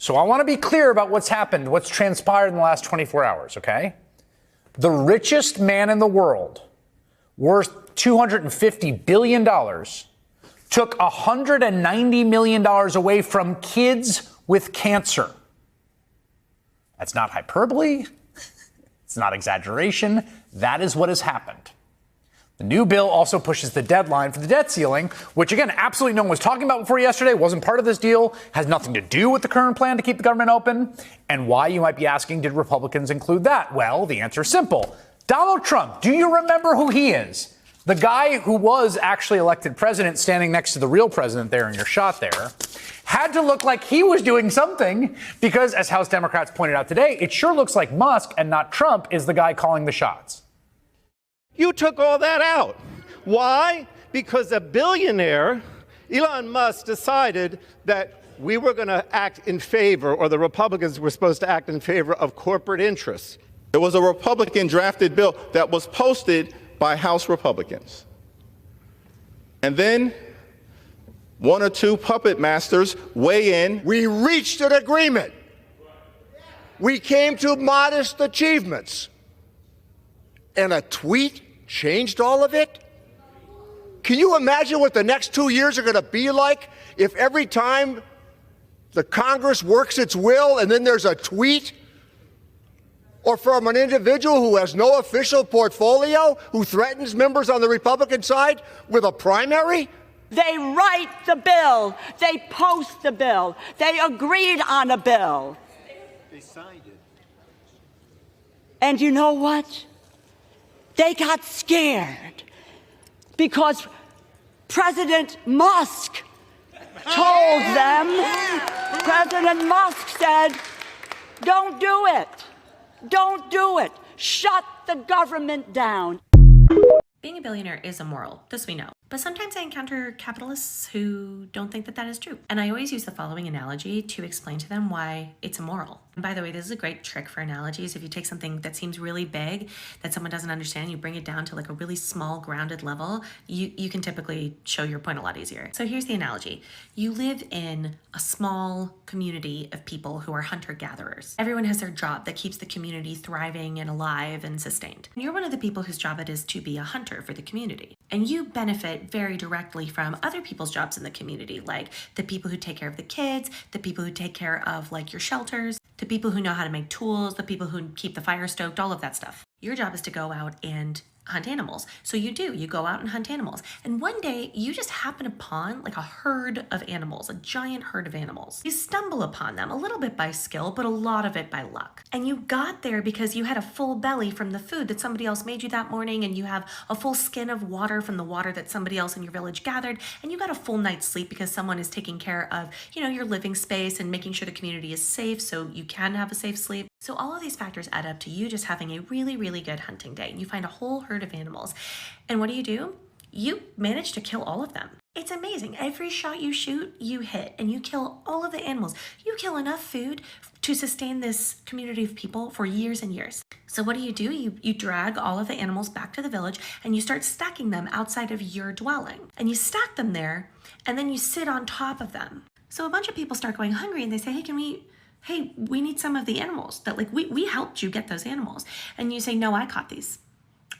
So I want to be clear about what's happened, what's transpired in the last 24 hours, okay? The richest man in the world, worth $250 billion, took $190 million away from kids with cancer. That's not hyperbole. It's not exaggeration. That is what has happened. The new bill also pushes the deadline for the debt ceiling, which, again, absolutely no one was talking about before yesterday, wasn't part of this deal, has nothing to do with the current plan to keep the government open. And why, you might be asking, did Republicans include that? Well, the answer is simple. Donald Trump, do you remember who he is? The guy who was actually elected president, standing next to the real president there in your shot there, had to look like he was doing something because, as House Democrats pointed out today, it sure looks like Musk and not Trump is the guy calling the shots. You took all that out. Why? Because a billionaire, Elon Musk, decided that we were going to act in favor, or the Republicans were supposed to act in favor of corporate interests. There was a Republican drafted bill that was posted by House Republicans. And then one or two puppet masters weigh in. We reached an agreement. We came to modest achievements. And a tweet changed all of it? Can you imagine what the next 2 years are going to be like if every time the Congress works its will and then there's a tweet? Or from an individual who has no official portfolio, who threatens members on the Republican side with a primary? They write the bill. They post the bill. They agreed on a bill. They signed it. And you know what? They got scared because President Musk told them, President Musk said, don't do it. Don't do it. Shut the government down. Being a billionaire is immoral, this we know. But sometimes I encounter capitalists who don't think that that is true. And I always use the following analogy to explain to them why it's immoral. And by the way, this is a great trick for analogies. If you take something that seems really big, that someone doesn't understand, you bring it down to like a really small, grounded level, you can typically show your point a lot easier. So here's the analogy. You live in a small community of people who are hunter-gatherers. Everyone has their job that keeps the community thriving and alive and sustained. And you're one of the people whose job it is to be a hunter for the community. And you benefit very directly from other people's jobs in the community, like the people who take care of the kids, the people who take care of like your shelters, the people who know how to make tools, the people who keep the fire stoked, all of that stuff. Your job is to go out and hunt animals. So you go out and hunt animals. And one day you just happen upon like a herd of animals, a giant herd of animals. You stumble upon them a little bit by skill, but a lot of it by luck. And you got there because you had a full belly from the food that somebody else made you that morning, and you have a full skin of water from the water that somebody else in your village gathered, and you got a full night's sleep because someone is taking care of, your living space and making sure the community is safe so you can have a safe sleep. So all of these factors add up to you just having a really, really good hunting day. And you find a whole herd of animals. And what do? You manage to kill all of them. It's amazing. Every shot you shoot, you hit, and you kill all of the animals. You kill enough food to sustain this community of people for years and years. So what do? You drag all of the animals back to the village, and you start stacking them outside of your dwelling. And you stack them there, and then you sit on top of them. So a bunch of people start going hungry, and they say, hey, we need some of the animals that we helped you get those animals. And you say, no, I caught these.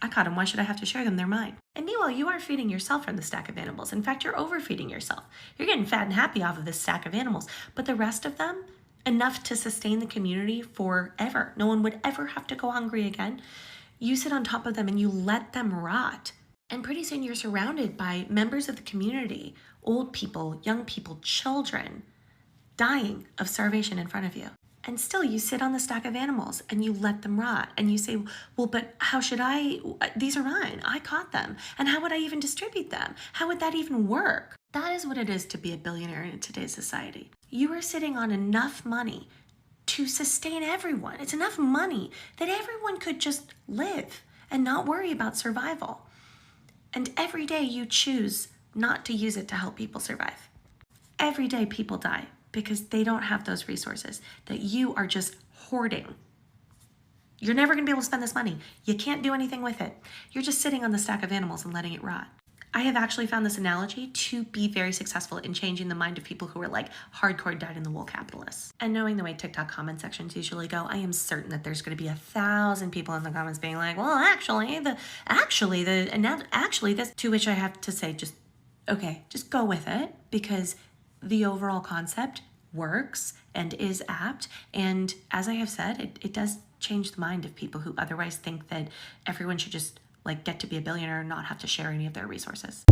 I caught them. Why should I have to share them? They're mine. And meanwhile, you are feeding yourself from the stack of animals. In fact, you're overfeeding yourself. You're getting fat and happy off of this stack of animals. But the rest of them, enough to sustain the community forever. No one would ever have to go hungry again. You sit on top of them and you let them rot. And pretty soon you're surrounded by members of the community, old people, young people, children, dying of starvation in front of you. And still you sit on the stack of animals and you let them rot. And you say, well, but how should these are mine. I caught them. And how would I even distribute them? How would that even work? That is what it is to be a billionaire in today's society. You are sitting on enough money to sustain everyone. It's enough money that everyone could just live and not worry about survival. And every day you choose not to use it to help people survive. Every day people die because they don't have those resources that you are just hoarding. You're never gonna be able to spend this money. You can't do anything with it. You're just sitting on the stack of animals and letting it rot. I have actually found this analogy to be very successful in changing the mind of people who are like hardcore dyed-in-the-wool capitalists. And knowing the way TikTok comment sections usually go, I am certain that there's going to be 1,000 people in the comments being like, well, actually, this, to which I have to say, just, okay, just go with it, because the overall concept works and is apt. And as I have said, it does change the mind of people who otherwise think that everyone should just like get to be a billionaire and not have to share any of their resources.